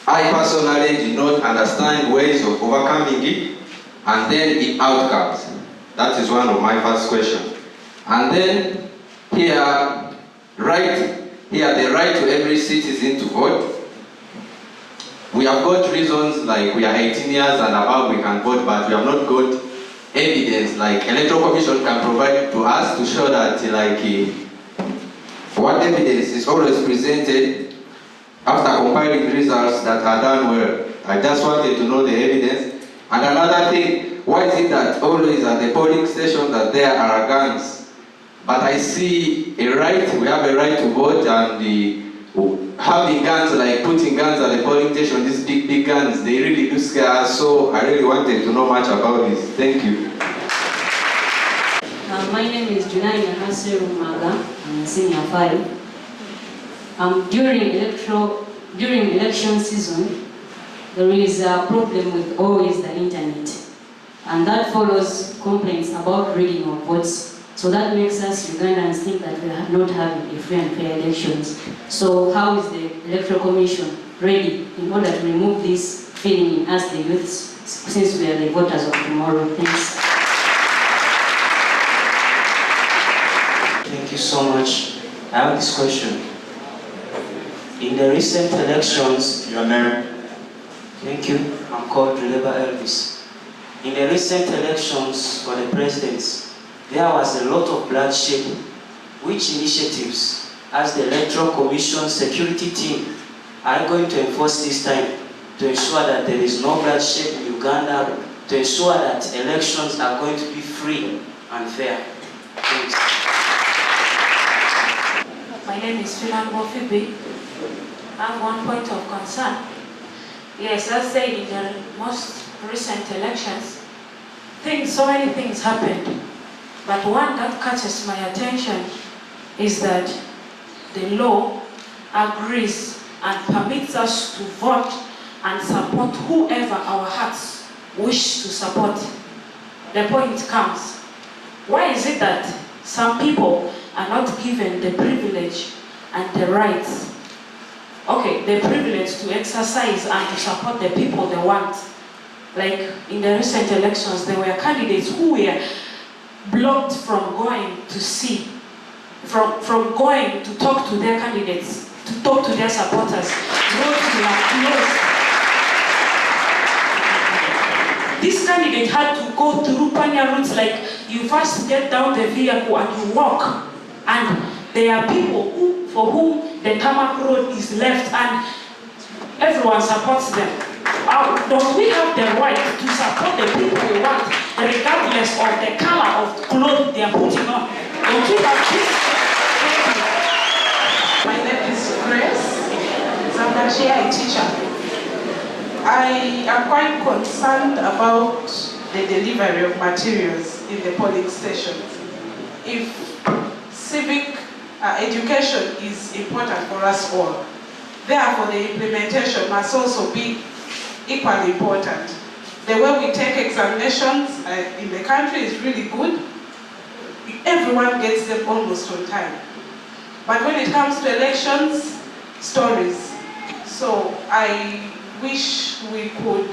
I personally did not understand ways of overcoming it, and then the outcomes. That is one of my first questions. And then here, the right to every citizen to vote. We have got reasons like we are 18 years and above, we can vote, but we have not got evidence like Electoral Commission can provide to us to show that what evidence is always presented after compiling results that are done well. I just wanted to know the evidence. And another thing, why is it that always at the polling station that there are guns? But I see we have a right to vote, and having guns, like putting guns at the polling station, these big guns, they really do scare us. So I really wanted to know much about this. Thank you. My name is Junai Maga. I'm senior 5. During election season, there is a problem with always the internet, and that follows complaints about rigging of votes. So that makes us Ugandans think that we are not having a free and fair elections. So how is the Electoral Commission ready in order to remove this feeling in us, the youths, since we are the voters of tomorrow? Thanks. Thank you so much. I have this question. In the recent elections... Your name? Thank you. I'm called Releva Elvis. In the recent elections for the presidents, there was a lot of bloodshed. Which initiatives, as the Electoral Commission security team, are going to enforce this time to ensure that there is no bloodshed in Uganda, to ensure that elections are going to be free and fair? Thanks. My name is Filambo Fibi. I have one point of concern. Yes, as said in the most recent elections, so many things happened. But one that catches my attention is that the law agrees and permits us to vote and support whoever our hearts wish to support. The point comes, why is it that some people are not given the privilege and the rights, the privilege to exercise and to support the people they want? Like in the recent elections, there were candidates who were blocked from going to see, from going to talk to their candidates, to talk to their supporters. Roads were closed. This candidate had to go through pioneer routes, like you first get down the vehicle and you walk. And there are people for whom the tarmac road is left and everyone supports them. Don't we have the right to support the people we want, regardless of the color of clothes they are putting on? Don't we have this? My name is Grace. I'm actually a teacher. I am quite concerned about the delivery of materials in the polling stations. If civic education is important for us all, therefore the implementation must also be equally important. The way we take examinations in the country is really good. Everyone gets them almost on time. But when it comes to elections, stories. So I wish we could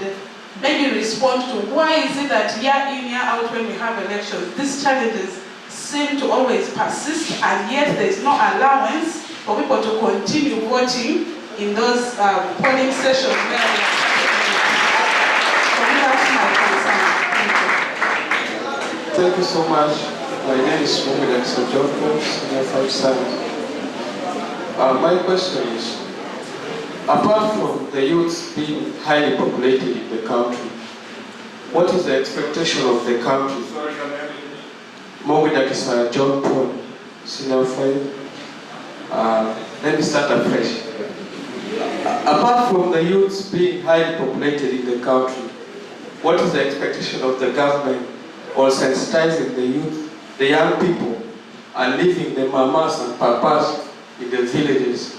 maybe respond to why is it that year in, year out when we have elections, these challenges seem to always persist, and yet there is no allowance for people to continue voting in those polling stations where they are. Thank you so much. My name is Mvara, senior 5. My question is, apart from the youths being highly populated in the country, what is the expectation of the country? Mvara, John Paul, senior 5. Let me start afresh. Apart from the youths being highly populated in the country, what is the expectation of the government or sensitizing the youth, the young people, and leaving the mamas and papas in the villages?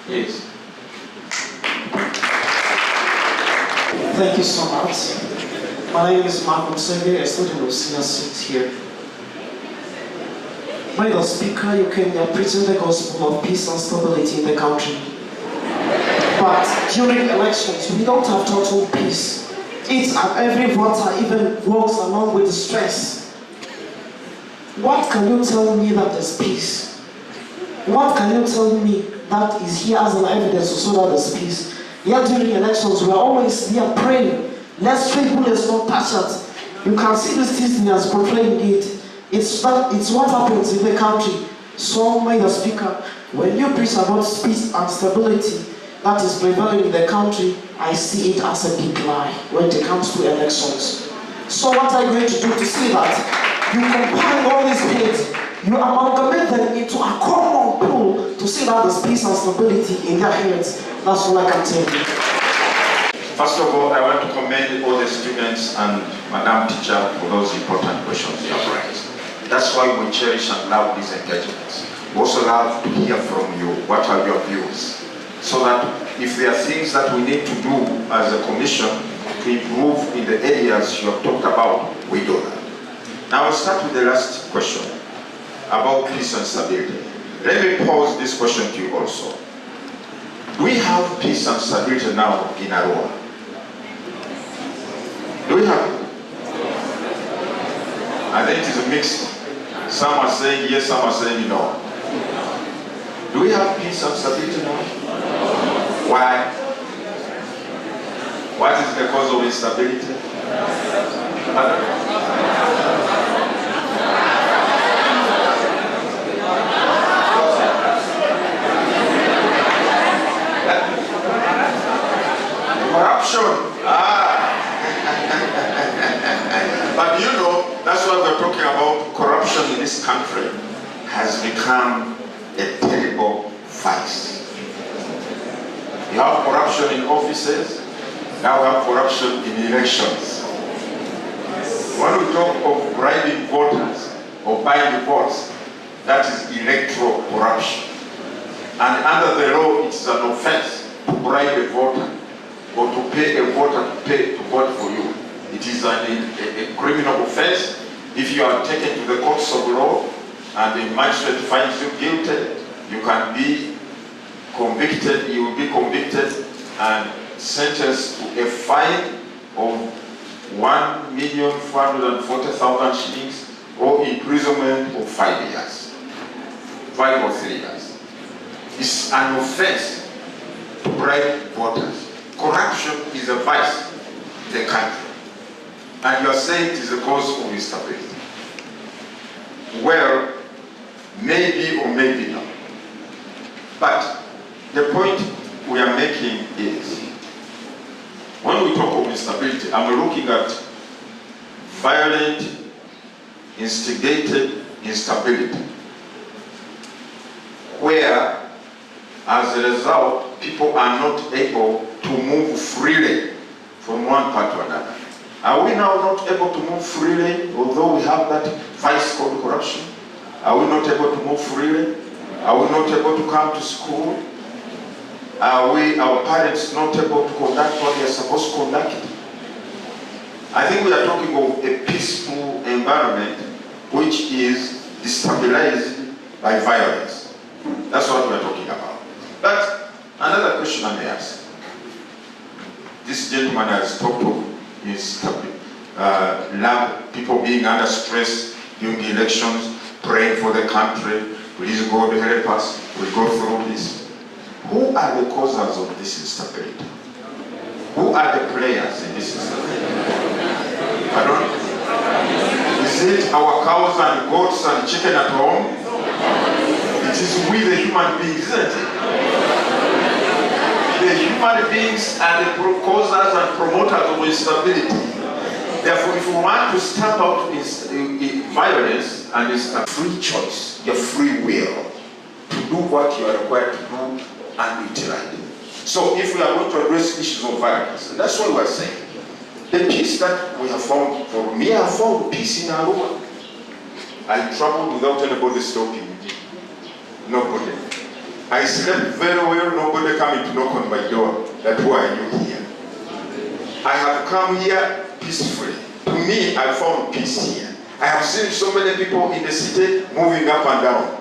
Yes. Thank you so much. My name is Malcolm Senge, a student of senior 6 here. By the speaker, you can present the gospel of peace and stability in the country. But during elections, we don't have total peace. Each and every voter even walks along with stress. What can you tell me that there's peace? What can you tell me that is here as an evidence to show that there's peace? Yet during elections, we are always here praying. Let's people, let's not touch it. You can see these citizens portraying it. It's what happens in the country. So, Mr. Speaker, when you preach about peace and stability that is prevailing in the country, I see it as a big lie when it comes to elections. So what are you going to do to see that? You combine all these things, you amalgamate them into a common pool to see that there's peace and stability in their heads. That's all I can tell you. First of all, I want to commend all the students and Madam Teacher for those important questions you have raised. That's why we cherish and love these engagements. We also love to hear from you. What are your views? So that if there are things that we need to do as a commission to improve in the areas you have talked about, we do that. Now I'll start with the last question about peace and stability. Let me pose this question to you also. Do we have peace and stability now in Arua? Do we have it? I think it is mixed. Some are saying yes, some are saying no. Do we have peace and stability now? Why? What is the cause of instability? Corruption. But you know, that's what we're talking about. Corruption in this country has become a terrible vice. You have corruption in offices, now we have corruption in elections. When we talk of bribing voters or buying votes, that is electoral corruption. And under the law, it's an offense to bribe a voter or to pay a voter to vote for you. It is a criminal offense. If you are taken to the courts of law and the magistrate finds you guilty, you can be convicted, you will be convicted and sentenced to a fine of 1,440,000 shillings or imprisonment of 5 years. 5 or 3 years. It's an offense to bribe voters. Corruption is a vice in the country. And you are saying it is a cause of instability. Well, maybe or maybe not. But the point we are making is, when we talk of instability, I'm looking at violent, instigated instability, where, as a result, people are not able to move freely from one part to another. Are we now not able to move freely, although we have that vice called corruption? Are we not able to move freely? Are we not able to come to school? Are our parents not able to conduct what they are supposed to conduct? I think we are talking of a peaceful environment which is destabilized by violence. That's what we are talking about. But another question I may ask. This gentleman has talked of people being under stress during the elections, praying for the country. Please God help us. We go through this. Who are the causes of this instability? Who are the players in this instability? Pardon? Is it our cows and goats and chicken at home? It is we the human beings, isn't it? The human beings are the causers and promoters of instability. Therefore, if we want to stamp out violence and instability, free choice, your free will to do what you are required to do and do it right. So if we are going to address issues of violence, and that's what we are saying, the peace that we have found, for me, I have found peace in Arua. I traveled without anybody stopping me. Nobody. I slept very well, nobody coming to knock on my door. That's why I knew here. I have come here peacefully. To me, I found peace here. I have seen so many people in the city moving up and down,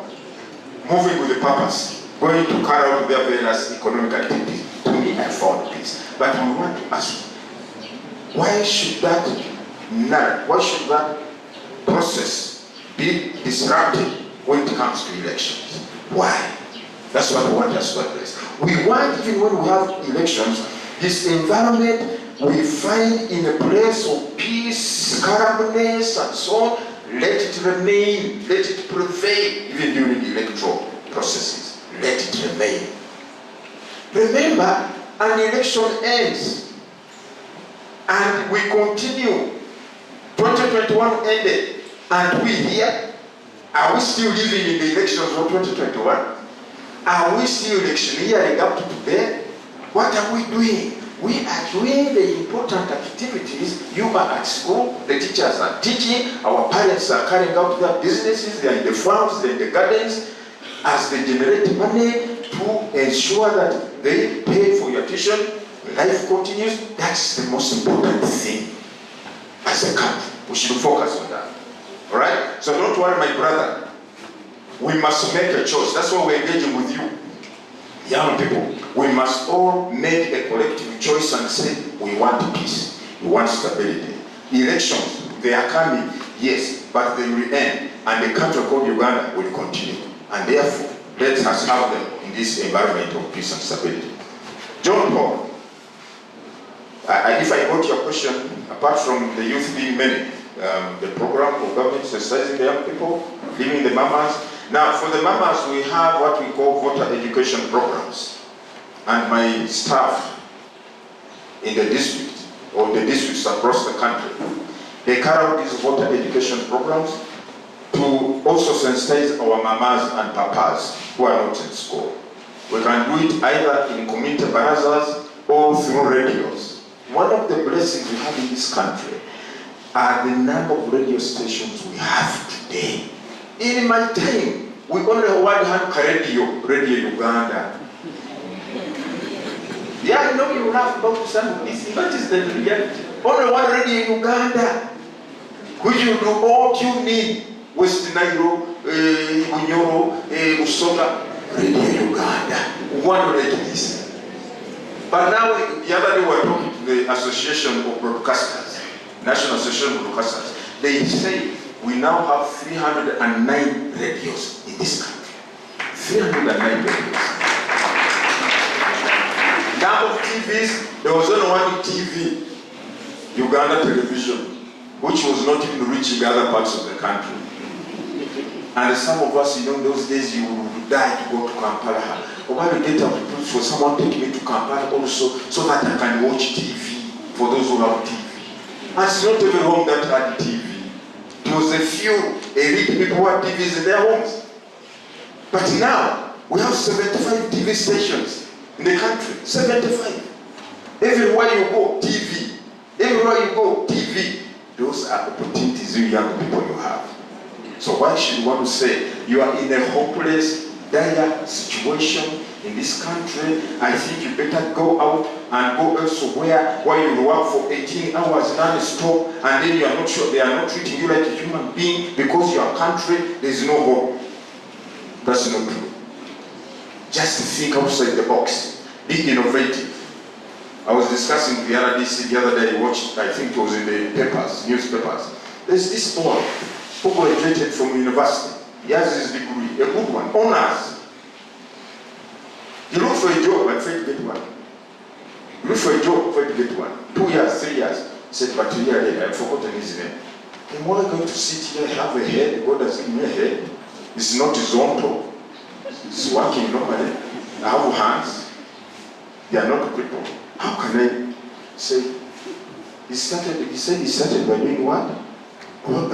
moving with a purpose, going to carry out their various economic activities. To me, I this. But we want to ask, why should that process be disrupted when it comes to elections? Why? That's what we want us to address. We want, even when we have elections, this environment we find in a place of peace, calmness, and so on. Let it remain, let it prevail, even during the electoral processes. Let it remain. Remember, an election ends, and we continue. 2021 ended, and we here. Are we still living in the elections of 2021? Are we still electioneering up to today? What are we doing? We are doing the important activities. You are at school, the teachers are teaching, our parents are carrying out their businesses, they are in the farms, they are in the gardens, as they generate money to ensure that they pay for your tuition, life continues. That's the most important thing as a country. We should focus on that. Alright? So don't worry, my brother. We must make a choice. That's why we're engaging with you, young people. We must all make a collective choice and say, we want peace, we want stability. Elections, they are coming, yes, but they will end, and the country called Uganda will continue. And therefore, let us have them in this environment of peace and stability. John Paul, if I got your question, apart from the youth being many, the program of government exercising the young people, leaving the mamas. Now, for the mamas, we have what we call voter education programs. And my staff in the district, or the districts across the country, they carry out these voter education programs to also sensitize our mamas and papas who are not in school. We can do it either in community barazas or through radios. One of the blessings we have in this country are the number of radio stations we have today. In my time, we only had Radio Uganda. Yeah, I know you laugh about some of this, but it's the reality. Only one radio in Uganda, which you do all you need. West Nairo, Bunyoro, Usoga, Radio Uganda. One radio is. But now, the other day we were talking to the Association of Broadcasters, National Association of Broadcasters. They say we now have 309 radios in this country. 309 radios. Now of TVs, there was only one TV, Uganda Television, which was not even reaching other parts of the country. And some of us, those days you would die to go to Kampala. Or the data for someone take me to Kampala also, so that I can watch TV, for those who have TV. And it's not every home that had TV. There was a few elite people who had TVs in their homes. But now, we have 75 TV stations in the country. 75. Everywhere you go, TV. Everywhere you go, TV. Those are opportunities you young people you have. So why should you want to say you are in a hopeless, dire situation in this country? I think you better go out and go elsewhere where you work for 18 hours non-stop, and then you are not sure they are not treating you like a human being because your country there is no hope. That's not true. Just think outside the box. Be innovative. I was discussing with the RDC the other day. I watched, I think it was in the papers, newspapers. There's this boy who graduated from university. He has his degree, a good one, honors. He looked for a job and failed to get one. He looked for a job, failed to get one. 2 years, 3 years. He said, but really, I've forgotten his name. Am I going to sit here, have a head? God has given me a head. It's not horizontal. It's working normally. I have hands. They are not crippled. How can I say? He said he started by doing what? Or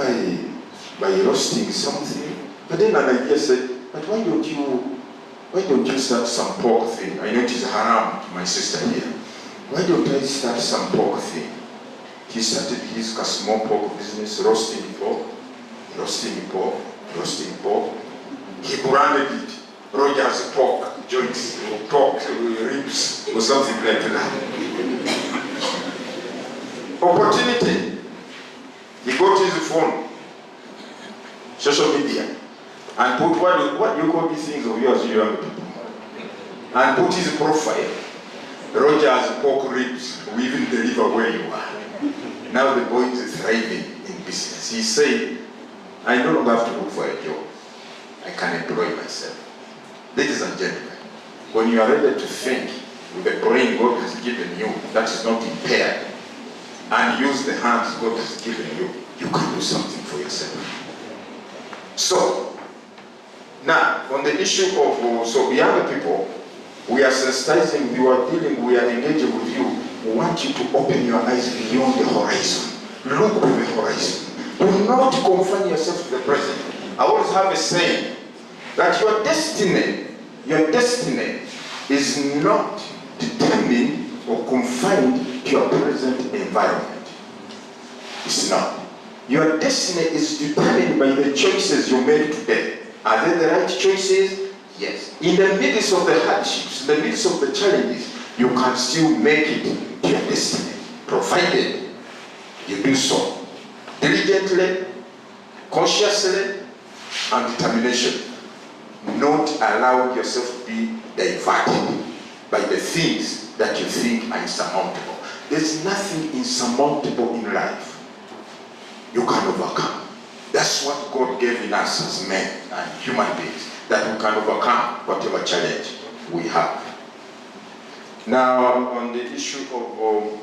by roasting something. But then an idea said, but why don't you start some pork thing? I know it is haram to my sister here. Why don't I start some pork thing? He started his small pork business, roasting pork. He branded it Roger's pork joints, or pork ribs, or something like that. Opportunity. He got his phone, social media, and put what do you call these things of yours, you young people? And put his profile. Roger's pork ribs will even deliver where you are. Now the boy is thriving in business. He said, I no longer have to look for a job. I can employ myself. Ladies and gentlemen, when you are ready to think with the brain God has given you, that is not impaired, and use the hands God has given you, you can do something for yourself. So, now, on the issue of, so young people, we are sensitizing, we are dealing, we are engaging with you. We want you to open your eyes beyond the horizon. Look to the horizon. Do not confine yourself to the present. I always have a saying that your destiny is not determined or confined to your present environment. It's not. Your destiny is determined by the choices you made today. Are they the right choices? Yes. In the midst of the hardships, in the midst of the challenges, you can still make it to your destiny, provided you do so diligently, consciously, and determination. Not allow yourself to be diverted by the things that you think are insurmountable. There's nothing insurmountable in life you can overcome. That's what God gave in us as men and human beings, that we can overcome whatever challenge we have. Now, on the issue of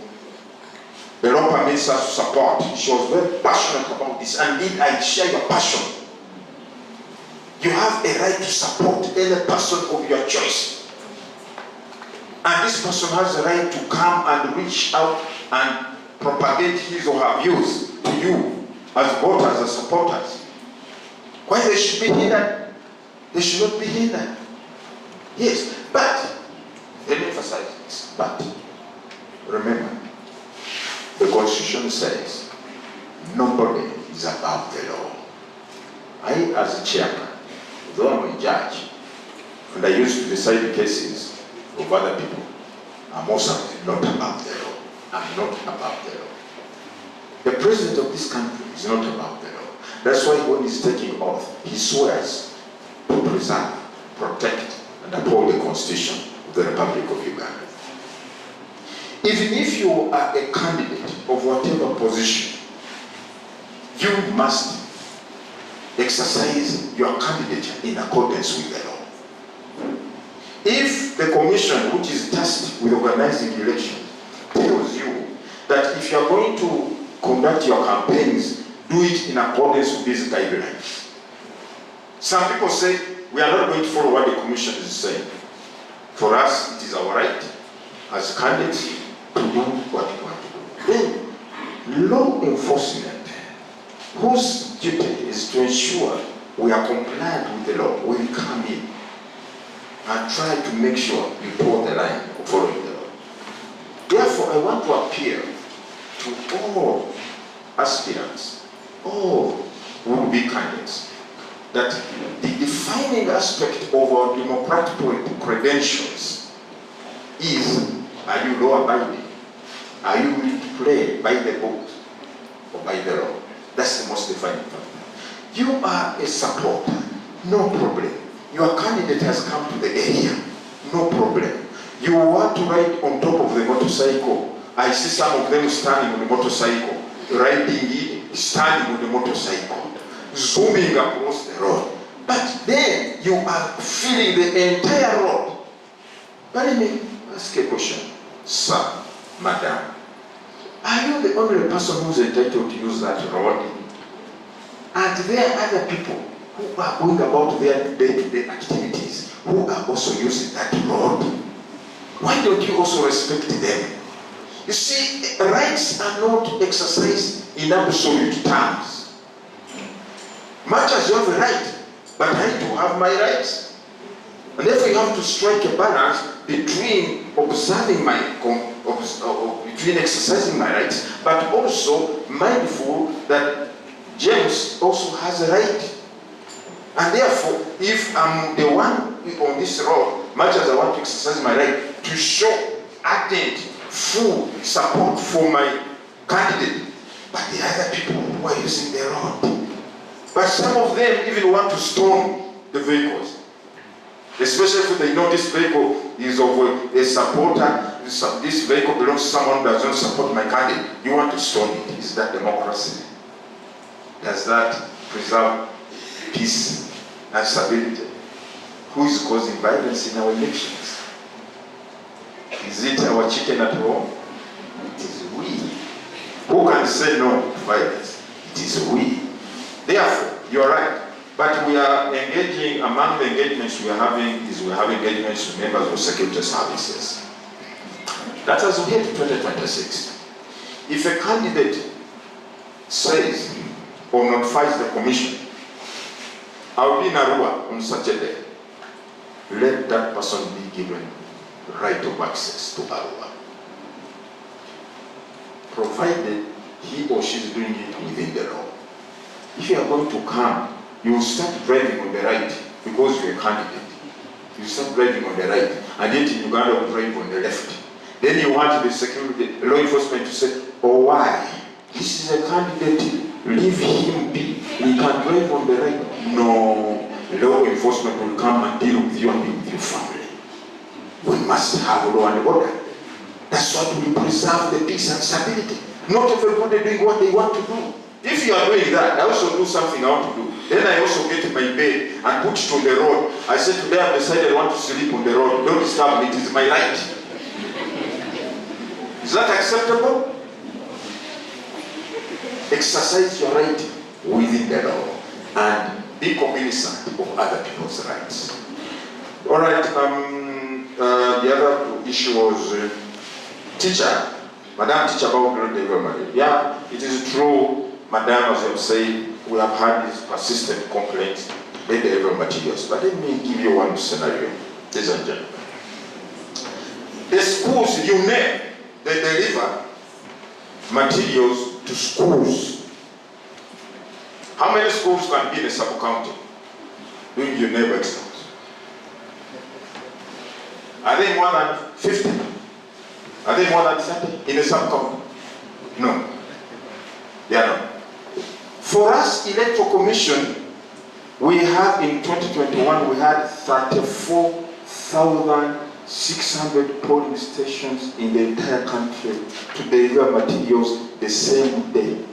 the law permits us to support, she was very passionate about this, and indeed I share your passion. You have a right to support any person of your choice. And this person has the right to come and reach out and propagate his or her views to you as voters, as supporters. Why they should be hindered? They should not be hindered. Yes, but, let me emphasize this, but, remember, the Constitution says, nobody is above the law. I, as a chairman, though I'm a judge, and I used to decide cases of other people, I'm also not above the law. I'm not above the law. The president of this country is not above the law. That's why when he's taking oath, he swears to preserve, protect, and uphold the Constitution of the Republic of Uganda. Even if you are a candidate of whatever position, you must exercise your candidature in accordance with the law. If the commission, which is tasked with organizing elections, tells you that if you are going to conduct your campaigns, do it in accordance with these guidelines. Some people say, we are not going to follow what the commission is saying. For us, it is our right as candidates to do what we want to do. Then, law enforcement, whose duty is to ensure we are compliant with the law, will come in and try to make sure you toe the line of following the law. Therefore, I want to appeal to all aspirants, all would-be candidates, that the defining aspect of our democratic credentials is, are you law-abiding? Are you willing to play by the books or by the law? That's the most defining factor. You are a supporter, no problem. Your candidate has come to the area, no problem. You want to ride on top of the motorcycle. I see some of them standing on the motorcycle, riding it, standing on the motorcycle, zooming across the road. But then you are filling the entire road. But let me ask a question. Sir, madam, are you the only person who's entitled to use that road? And there are other people who are going about their day-to-day activities who are also using that road. Why don't you also respect them? You see, rights are not exercised in absolute terms. Much as you have a right, but I do have my rights. And therefore you have to strike a balance between between exercising my rights, but also mindful that James also has a right. And therefore, if I'm the one on this road, much as I want to exercise my right to show ardent, full support for my candidate, but the other people who are using the road. But some of them even want to storm the vehicles. Especially if they know this vehicle is of a supporter, this vehicle belongs to someone who does not support my candidate, you want to stone it. Is that democracy? Does that preserve peace and stability? Who is causing violence in our elections? Is it our chicken at home? It is we. Who can say no to violence? It is we. Therefore, you are right. But we are engaging, among the engagements we are having, we have engagements with members of security services. That as we head to 2026, if a candidate says or notifies the commission, I will be in Arua on such a day, let that person be given right of access to Arua, provided he or she is doing it within the law. If you are going to come, you will start driving on the right because you are a candidate. You start driving on the right, and yet in Uganda you drive on the left. Then you want the security, law enforcement to say, oh why? This is a candidate, leave him be. He can drive on the right. No, law enforcement will come and deal with you and be with your family. We must have law and order. That's what will preserve the peace and stability. Not everybody doing what they want to do. If you are doing that, I also do something I want to do. Then I also get my bed and put it on the road. I said, today I've decided I want to sleep on the road. Don't disturb me, it is my right. Is that acceptable? Exercise your right within the law and be cognizant of other people's rights. All right, the other issue was teacher. Madam teacher about grade development. Yeah, it is true. Madam, as you have said, we have had these persistent complaints about the delivery materials. But let me give you one scenario, ladies and gentlemen. The schools you name, they deliver materials to schools. How many schools can be in a sub-county doing your neighbor exams? Are they more than 50? Are they more than 30 in a sub-county? No, they are not. For us, Electoral Commission, we have in 2021, we had 34,600 polling stations in the entire country to deliver materials the same day,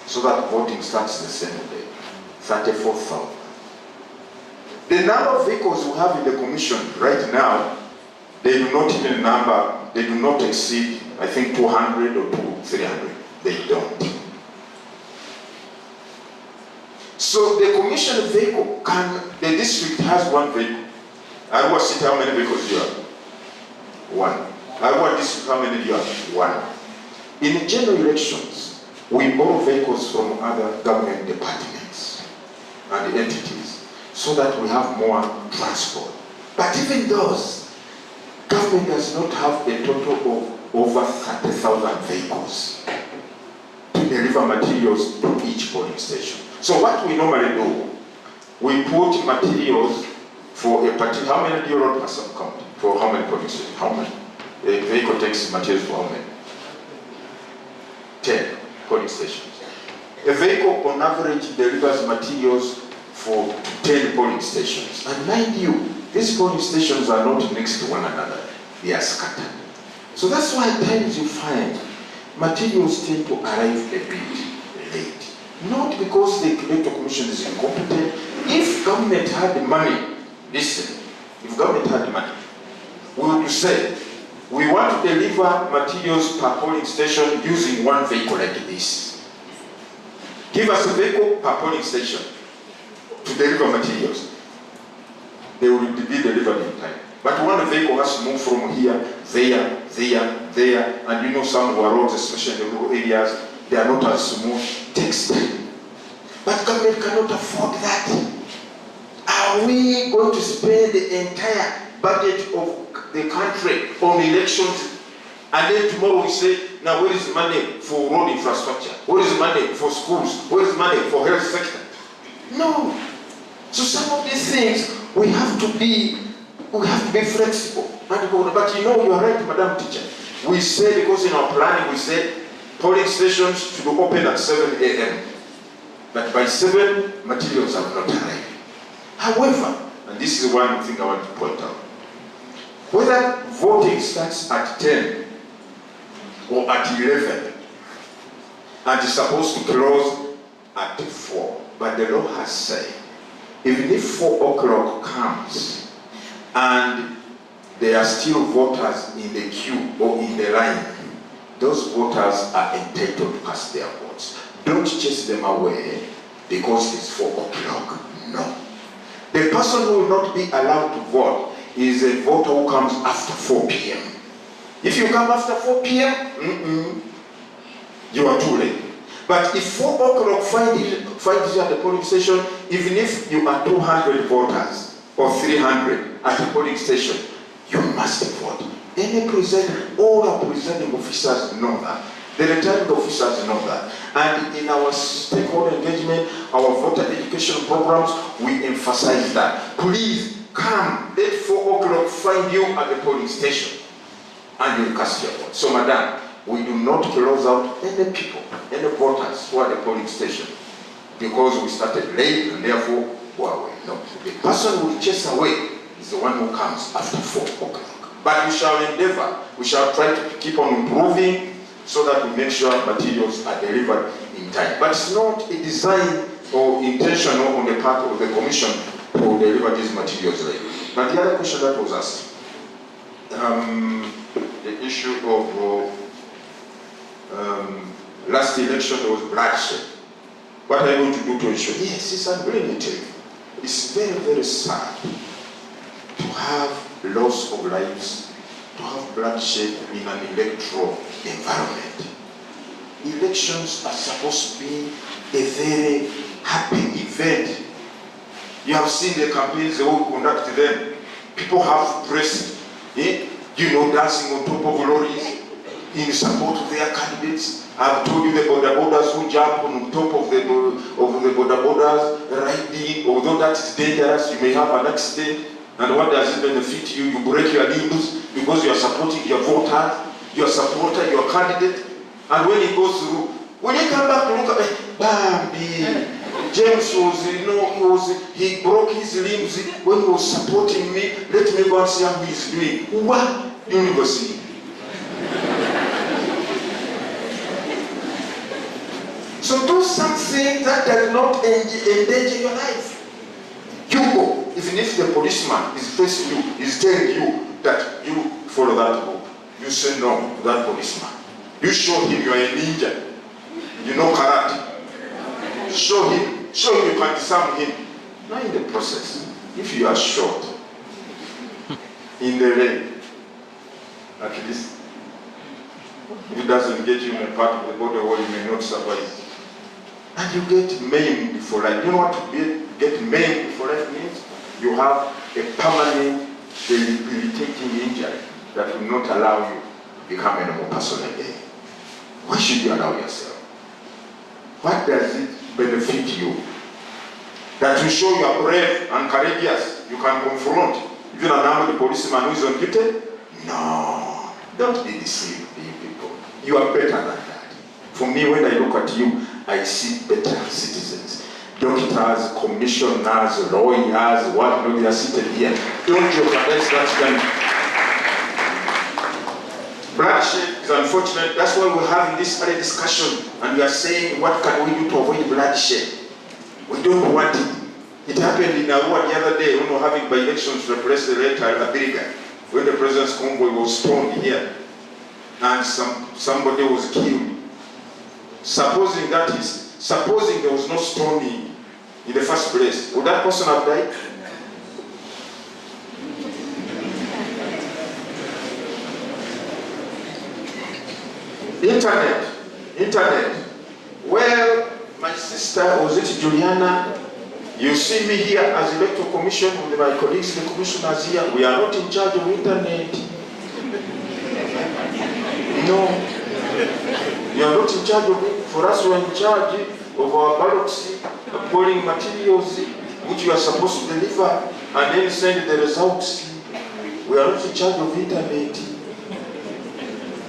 so that voting starts the same day. 34,000. The number of vehicles we have in the commission right now, they do not even number, they do not exceed, I think, 200 or 300. They don't. So the commission vehicle the district has one vehicle. Arua City, how many vehicles do you have? One. Arua district, how many do you have? One. In general elections, we borrow vehicles from other government departments and entities so that we have more transport. But even those, government does not have a total of over 30,000 vehicles to deliver materials to each polling station. So what we normally do, we put materials for a particular, how many do you run per sub-county? For how many polling stations? How many? A vehicle takes materials for how many? 10 polling stations. A vehicle on average delivers materials for 10 polling stations. And mind you, these polling stations are not next to one another. They are scattered. So that's why at times you find materials tend to arrive a bit late. Not because the Electoral Commission is incompetent. If government had the money, listen, if government had the money, we would say, we want to deliver materials per polling station using one vehicle like this. Give us a vehicle per polling station to deliver materials. They will be delivered in time. But one vehicle has to move from here, there, and you know some of our roads, especially in the rural areas, they are not as smooth. Takes time. But government cannot afford that. Are we going to spend the entire budget of the country on elections, and then tomorrow we say, now where is the money for road infrastructure? Where is the money for schools? Where is the money for health sector? No. So some of these things we have to be flexible. But you know, you are right, Madam Teacher. We say, because in our planning we said polling stations should open at 7 a.m. But by 7, materials have not arrived. However, and this is one thing I want to point out, Whether voting starts at 10 or at 11 and is supposed to close at 4, but the law has said, even if 4 o'clock comes and there are still voters in the queue or in the line, those voters are entitled to cast their votes. Don't chase them away because it's 4 o'clock. No. The person who will not be allowed to vote is a voter who comes after 4 p.m. If you come after 4 p.m., you are too late. But if 4 o'clock finds you at the polling station, even if you are 200 voters or 300 at the polling station, you must vote. All our presiding officers know that. The returning officers know that. And in our stakeholder engagement, our voter education programs, we emphasize that. Please come, let 4 o'clock find you at the polling station and you'll cast your vote. So, madam, we do not close out any people, any voters who are at the polling station because we started late and therefore go away. No. The person who will chase away is the one who comes after 4 o'clock. But we shall endeavor, we shall try to keep on improving so that we make sure materials are delivered in time. But it's not a design or intentional on the part of the Commission to deliver these materials late. But the other question that was asked, the issue of last election, there was bloodshed. What are you going to do to ensure? Yes, it's unbelievable. It's very, very sad to have loss of lives, to have bloodshed in an electoral environment. Elections are supposed to be a very happy event. You have seen the campaigns, they all conduct them. People have pressed, dancing on top of lorries in support of their candidates. I've told you the border who jump on top of the border riding. Although that is dangerous, you may have an accident. And what does it benefit you? You break your limbs because you are supporting your voter, your supporter, your candidate. And when it goes through, when you come back to look at Bambi, James he broke his limbs when he was supporting me. Let me go and see how he's doing. What? University. So do something that does not endanger your life. You go, even if the policeman is facing you, is telling you that you follow that book, you say no to that policeman. You show him you are a ninja, you know karate. Show him you can disarm him. Now in the process, if you are shot in the leg, at least it doesn't get you in a part of the body where you may not survive. And you get maimed for life. You know what get maimed for life means? You have a permanent, debilitating injury that will not allow you to become a normal person again. Why should you allow yourself? What does it benefit you? That you show you are brave and courageous, you can confront even an armed policeman who is on duty? No. Don't be deceived, people. You are better than that. For me, when I look at you, I see better citizens. Doctors, commissioners, lawyers, whatnot, they are seated here. Don't jeopardize that. Bloodshed is unfortunate. That's why we're having this early discussion and we are saying, what can we do to avoid bloodshed? We don't want it. It happened in Arua the other day when we were having by-elections to replace the late Abiriga, when the president's convoy was stormed here and somebody was killed. Supposing there was no stoning in the first place, would that person have died? Internet. Well, my sister, was it Juliana? You see me here as electoral commission with my colleagues, the commissioners here. We are not in charge of internet. No. You are not in charge of it. For us, we are in charge of our ballots, polling materials, which we are supposed to deliver, and then send the results. We are not in charge of internet.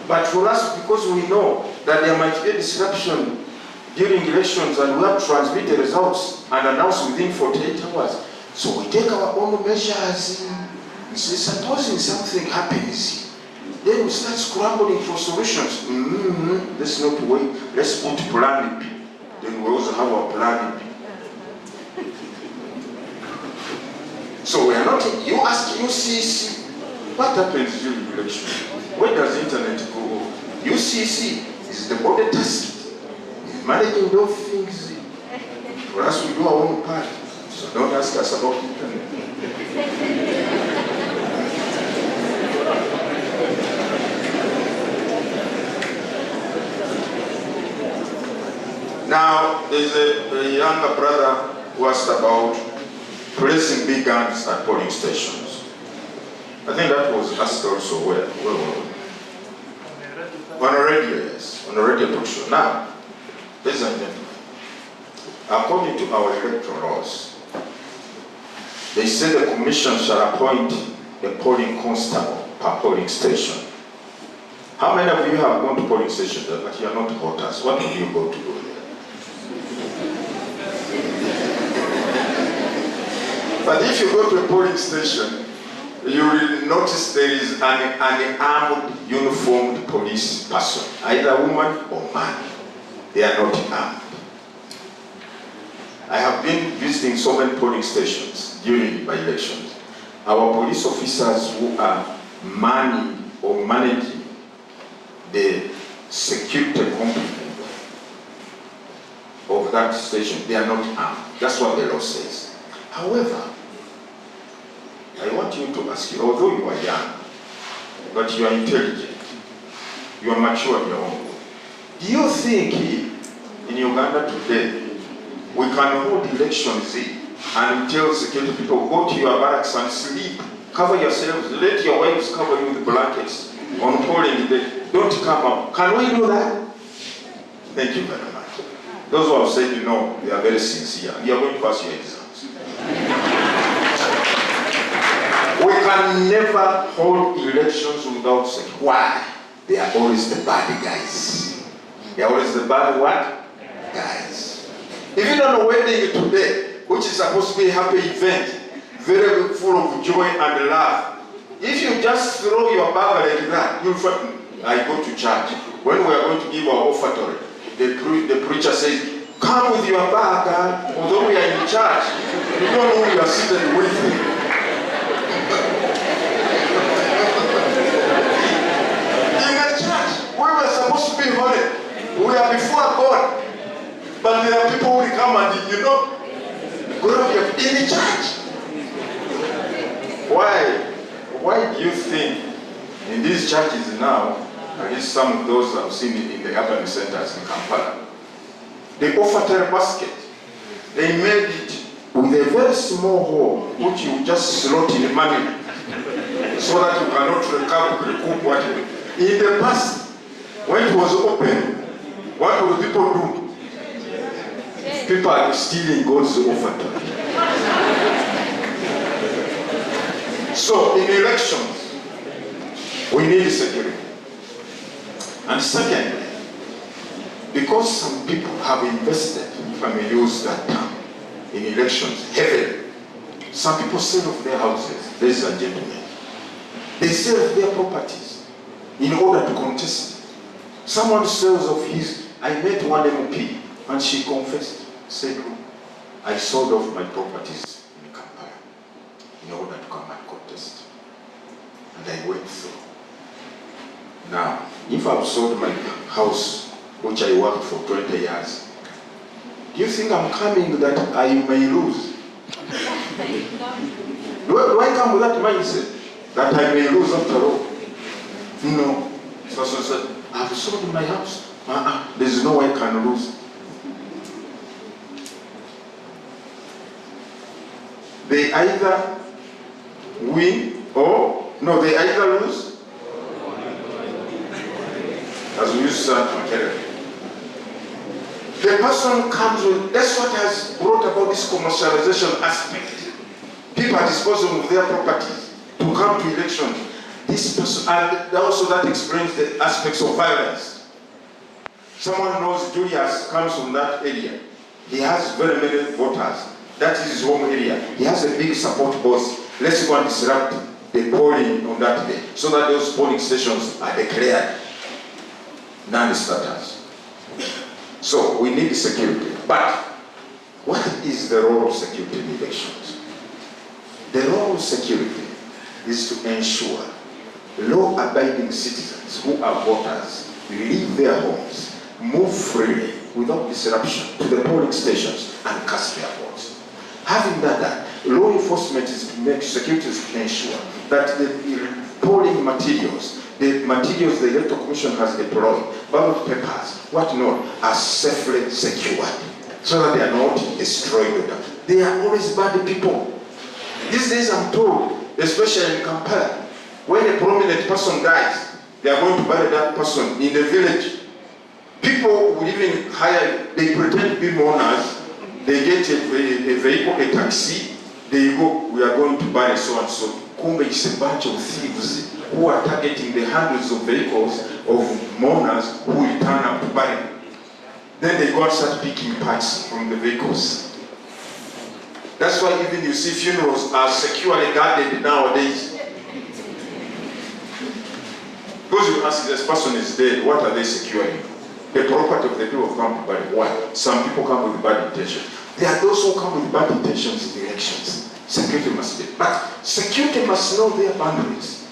But for us, because we know that there might be a disruption during elections and we have to transmit the results and announce within 48 hours. So we take our own measures, See, supposing something happens, then we start scrambling for solutions. Let's not wait. Let's put plan B. Then we also have our plan B. So we are not. You ask UCC, what happens during election? Where does the internet go? UCC is the body task. Managing those things. For us, we do our own part. So don't ask us about internet. Now, there's a younger brother who asked about placing big guns at polling stations. I think that was asked also where on a radio, yes, on a radio talk show. Now, ladies and gentlemen, according to our electoral laws, they say the commission shall appoint a polling constable per polling station. How many of you have gone to polling stations but you are not voters? What do you go to do there? But if you go to a polling station, you will notice there is an armed, uniformed police person, either woman or man. They are not armed. I have been visiting so many polling stations during my elections. Our police officers who are manning or managing the security complement of that station, they are not armed. That's what the law says. However, I want you to ask you, although you are young, but you are intelligent, you are mature in your own way, do you think in Uganda today, we can hold elections and tell security people, go to your barracks and sleep, cover yourselves, let your wives cover you with blankets on polling day, don't come up. Can we do that? Thank you very much. Those who have said no, they are very sincere. You are going to pass your exams. We can never hold elections without security. Why? They are always the bad guys. They are always the bad what? Guys. Even on a wedding today, which is supposed to be a happy event, very full of joy and love, if you just throw your bag like that, you'll find. I go to church. When we are going to give our offertory, the preacher says, come with your bag, although we are in church, you don't know we are seated with you. Supposed to be holy. We are before God. But there are people who come and glory in the church. Why do you think in these churches now, at least some of those I've seen in the urban centers in Kampala, they offer a basket. They made it with a very small hole which you just slot in the money so that you cannot recoup what you do. In the past, when it was open, what would people do? People are stealing God's offertory. So in elections, we need security. And second, because some people have invested, if I may use that term, in elections heavily, some people sell off their houses, ladies and gentlemen. They sell off their properties in order to contest. Someone sells of his. I met one MP and she confessed, said, I sold off my properties in Kampala in order to come and contest. And I went through. Now, if I've sold my house, which I worked for 20 years, do you think I'm coming that I may lose? Do I come with that mindset that I may lose after all? No. So I've sold my house. There's no way I can lose. They either win or no, they either lose. As we use that, the person comes with. That's what has brought about this commercialization aspect. People are disposing of their properties to come to elections. This person, and also that explains the aspects of violence. Someone knows Julius comes from that area. He has very many voters. That is his home area. He has a big support base. Let's go and disrupt the polling on that day, so that those polling stations are declared non-starters. So we need security. But what is the role of security in elections? The role of security is to ensure law-abiding citizens who are voters leave their homes, move freely without disruption to the polling stations and cast their votes. Having done that, law enforcement is to make security is to ensure that the polling materials, the materials the Electoral Commission has deployed, ballot papers, whatnot, are safely secured so that they are not destroyed. They are always bad people. These days I'm told, especially in Kampala, when a prominent person dies, they are going to bury that person in the village. People would even hire, they pretend to be mourners, they get a vehicle, a taxi, they go, we are going to bury so and so. Kumbe is a bunch of thieves who are targeting the hundreds of vehicles of mourners who will turn up to bury. Then they go and start picking parts from the vehicles. That's why even you see funerals are securely guarded nowadays. Because you ask, this person is dead, what are they securing? The property of the people who come to bury. Why? Some people come with bad intentions. There are those who come with bad intentions in the elections. Security must be. But security must know their boundaries.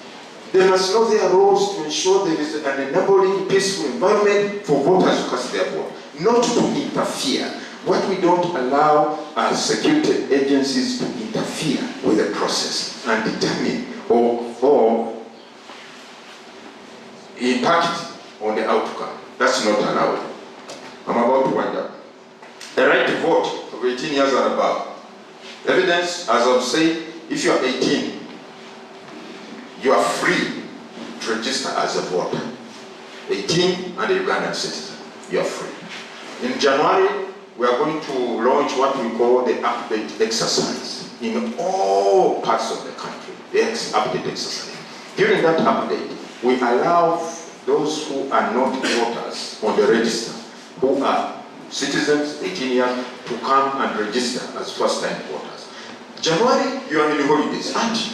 They must know their roles to ensure there is an enabling, peaceful environment for voters to cast their vote. Not to interfere. What we don't allow are security agencies to interfere with the process and determine or impact on the outcome. That's not allowed. I'm about to wind up. The right to vote of 18 years and above. Evidence, as I've said, if you are 18, you are free to register as a voter. 18 and a Ugandan citizen, you are free. In January, we are going to launch what we call the update exercise in all parts of the country, the update exercise. During that update, we allow those who are not voters on the register, who are citizens, 18 years, to come and register as first-time voters. January, you are in the holidays, aren't you?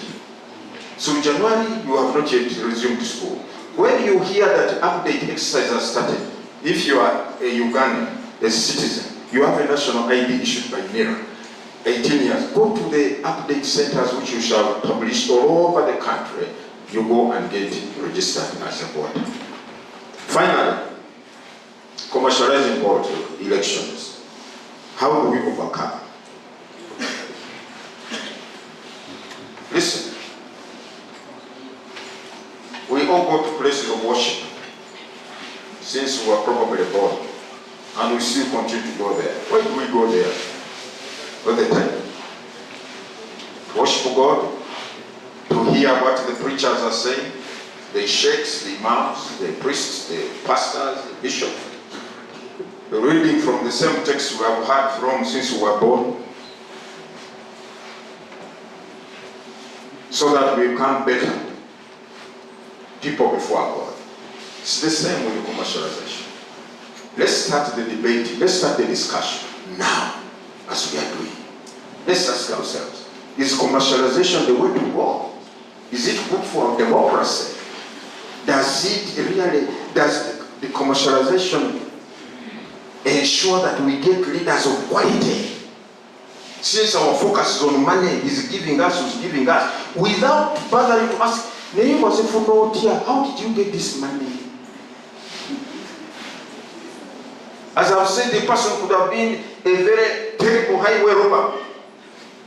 So in January, you have not yet resumed school. When you hear that update exercise has started, if you are a Ugandan, a citizen, you have a national ID issued by NERA, 18 years, go to the update centers which you shall publish all over the country. You go and get registered as a voter. Finally, commercializing vote elections. How do we overcome? Listen, we all go to places of worship since we were probably born, and we still continue to go there. Why do we go there all the time? To worship God, to hear what the preachers are saying, the sheikhs, the imams, the priests, the pastors, the bishops, the reading from the same text we have heard from since we were born, so that we become better people before God. It's the same with the commercialization. Let's start the debate, let's start the discussion now, as we are doing. Let's ask ourselves, is commercialization the way to go? Is it good for democracy? Does the commercialization ensure that we get leaders of quality? Since our focus is on money, is giving us, without bothering to ask, how did you get this money? As I've said, the person could have been a very terrible highway robber.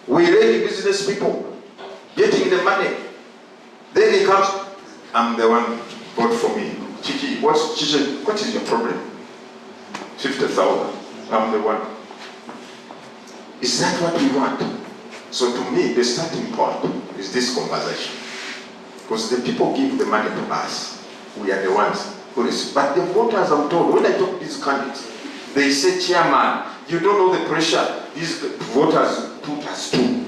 We lady business people getting the money. Then he comes, I'm the one, vote for me. Chichi, what is your problem? 50,000, I'm the one. Is that what we want? So to me, the starting point is this conversation. Because the people give the money to us. We are the ones who receive. But the voters, I'm told, when I talk to these candidates, they say, Chairman, you don't know the pressure these voters put us to.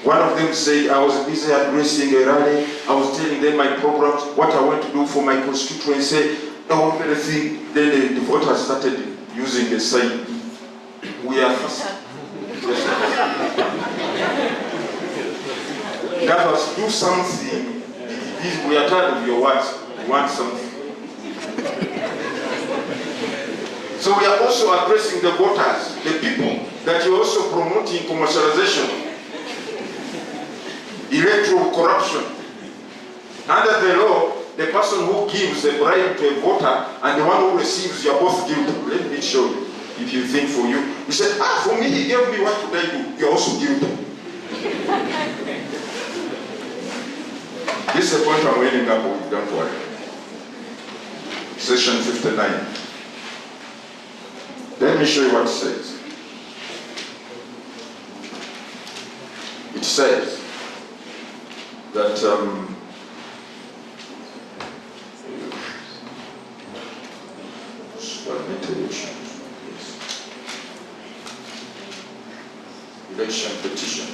One of them said, I was busy addressing a rally, I was telling them my programs, what I want to do for my constituency, everything. Then the voters started using the sign, we are first. That was do something. We are tired of your words. We want something. So we are also addressing the voters, the people that you're also promoting commercialization, electoral corruption. Under the law, the person who gives a bribe to a voter and the one who receives, you are both guilty. Let me show you. If you think for you, you said, for me, he gave me, what could I do? You're also guilty. This is the point I'm ending up with, don't worry. Section 59. Let me show you what it says. It says that election petition,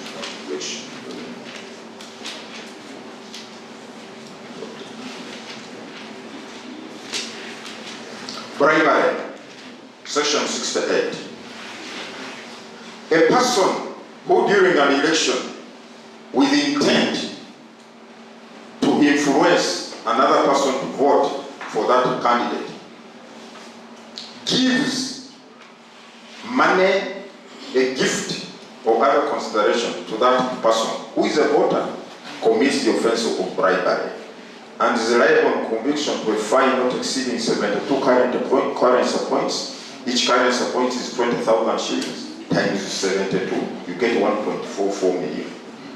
election. Bribery, section 68. A person who during an election with intent to influence another person to vote for that candidate gives money, a gift, or other consideration to that person who is a voter commits the offense of bribery and is liable on conviction to a fine not exceeding 72 currency points. Each currency point is 20,000 shillings times 72. You get 1.44 million.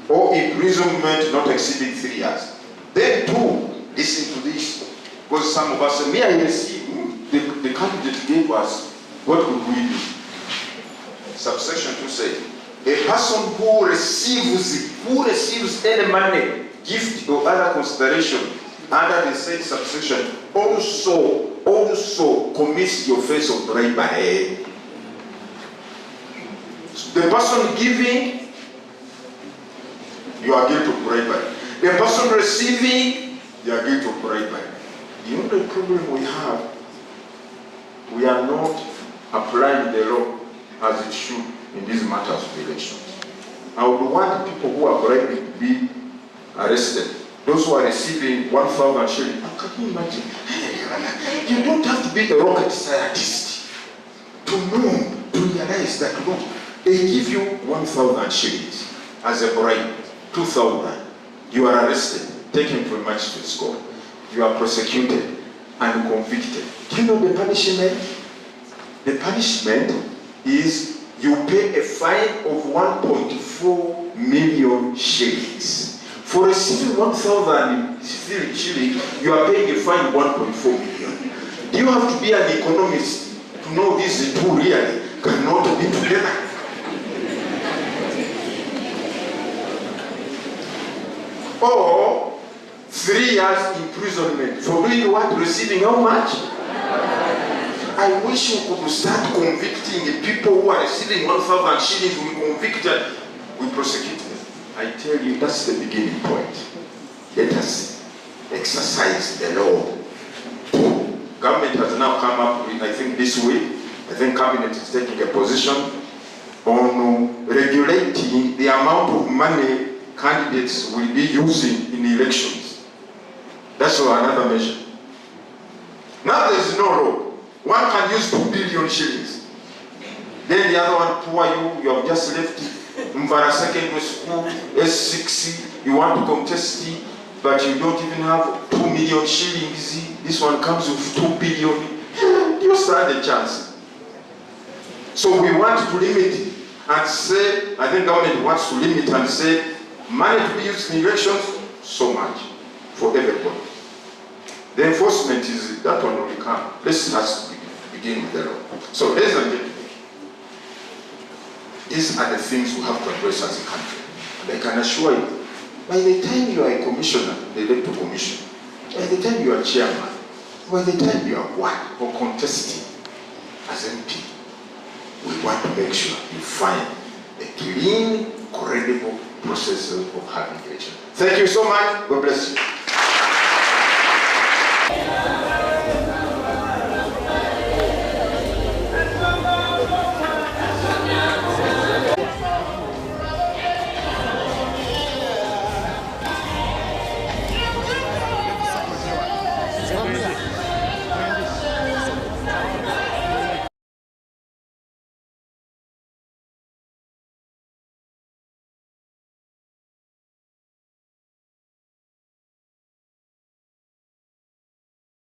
Or imprisonment not exceeding 3 years. Then too, listen to this, because some of us say, may I receive? The candidate gave us, what would we do? Subsection 2 says, a person who receives any money, gift, or other consideration under the said subsection also commits the offense of bribery. The person giving, you are guilty of bribery. The person receiving, you are guilty of bribery. The only problem we have, we are not applying the law as it should in these matters of elections. I would want people who are bribing to be arrested. Those who are receiving 1,000 shillings. Can you imagine? You don't have to be a rocket scientist to know, to realize that, look, they give you 1,000 shillings as a bribe, 2,000. You are arrested, taken to a magistrate's court. You are prosecuted and convicted. Do you know the punishment? The punishment is you pay a fine of 1.4 million shillings. For receiving 1,000 shillings, you are paying a fine of 1.4 million. Do you have to be an economist to know these two really cannot be together? Or 3 years imprisonment for doing what? Receiving how much? I wish we could start convicting the people who are receiving 1,000 shillings. We convict them, we prosecute them. I tell you, that's the beginning point. Let us exercise the law. Government has now come up with, I think this week, I think Cabinet is taking a position on regulating the amount of money candidates will be using in elections. That's another measure. Now there is no law. One can use 2 billion shillings. Then the other one, poor you have just left Mvara secondary school, S60, you want to contest it, but you don't even have 2 million shillings. This one comes with 2 billion. You stand a chance. So we want to limit it and say, I think government wants to limit and say, money to be used in elections, so much for everybody. The enforcement is that one will come. Let's begin with the law. So ladies and gentlemen, these are the things we have to address as a country. And I can assure you, by the time you are a commissioner, the electoral commission, by the time you are chairman, by the time you are what or contesting as MP, we want to make sure you find a clean, credible process of having election. Thank you so much. God bless you.